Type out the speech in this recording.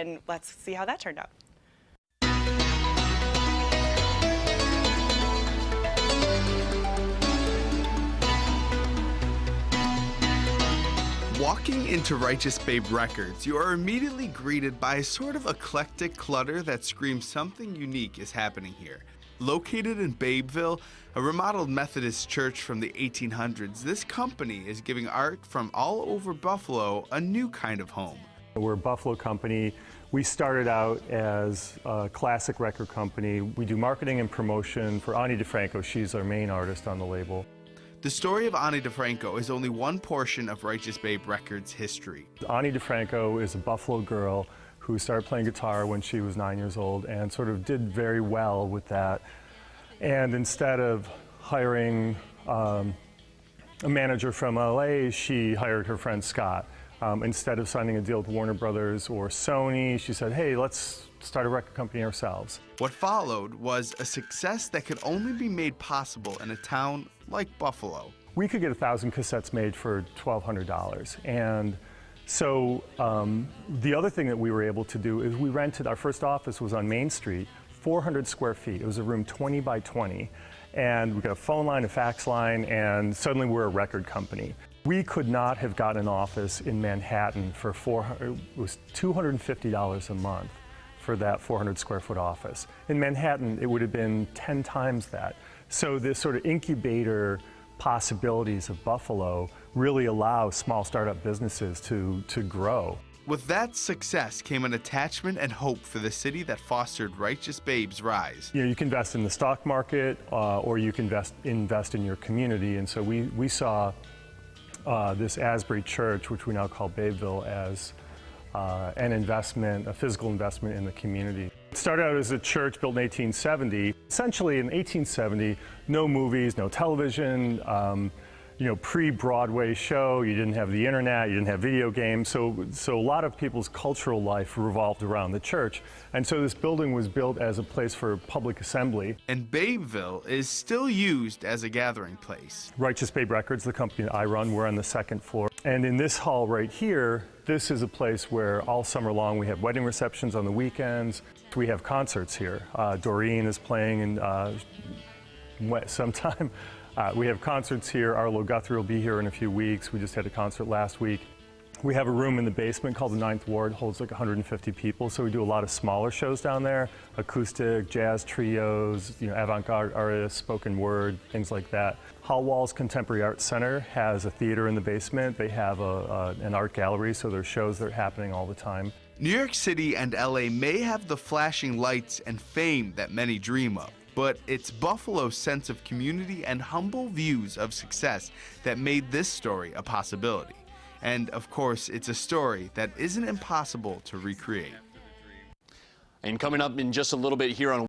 and let's see how that turned out. Walking into Righteous Babe Records, you are immediately greeted by a sort of eclectic clutter that screams something unique is happening here. Located in Babeville, a remodeled Methodist church from the 1800s, this company is giving art from all over Buffalo a new kind of home. We're a Buffalo company. We started out as a classic record company. We do marketing and promotion for Ani DiFranco. She's our main artist on the label. The story of Ani DiFranco is only one portion of Righteous Babe Records' history. Ani DiFranco is a Buffalo girl who started playing guitar when she was 9 years old and sort of did very well with that. And instead of hiring a manager from LA, she hired her friend Scott. Instead of signing a deal with Warner Brothers or Sony, she said, hey, let's start a record company ourselves. What followed was a success that could only be made possible in a town like Buffalo. We could get 1,000 cassettes made for $1,200. And so the other thing that we were able to do is we rented, our first office was on Main Street, 400 square feet. It was a room 20 by 20. And we got a phone line, a fax line, and suddenly we're a record company. We could not have gotten an office in Manhattan for it was $250 a month for that 400 square foot office. In Manhattan, it would have been 10 times that. So this sort of incubator possibilities of Buffalo really allow small startup businesses to grow. With that success came an attachment and hope for the city that fostered Righteous Babe's rise. You know, you can invest in the stock market or you can invest in your community. And so we saw this Asbury Church, which we now call Babeville, as an investment, a physical investment in the community. It started out as a church built in 1870. Essentially in 1870, no movies, no television, you know, pre-Broadway show, you didn't have the internet, you didn't have video games, so a lot of people's cultural life revolved around the church. And so this building was built as a place for public assembly. And Babeville is still used as a gathering place. Righteous Babe Records, the company that I run, we're on the second floor. And in this hall right here, this is a place where all summer long we have wedding receptions on the weekends. We have concerts here. Doreen is playing in sometime. We have concerts here. Arlo Guthrie will be here in a few weeks. We just had a concert last week. We have a room in the basement called the Ninth Ward, holds like 150 people. So we do a lot of smaller shows down there, acoustic, jazz trios, you know, avant-garde artists, spoken word, things like that. Hall Walls Contemporary Arts Center has a theater in the basement. They have an art gallery, so there's shows that are happening all the time. New York City and LA may have the flashing lights and fame that many dream of, but it's Buffalo's sense of community and humble views of success that made this story a possibility. And of course, it's a story that isn't impossible to recreate. And coming up in just a little bit here on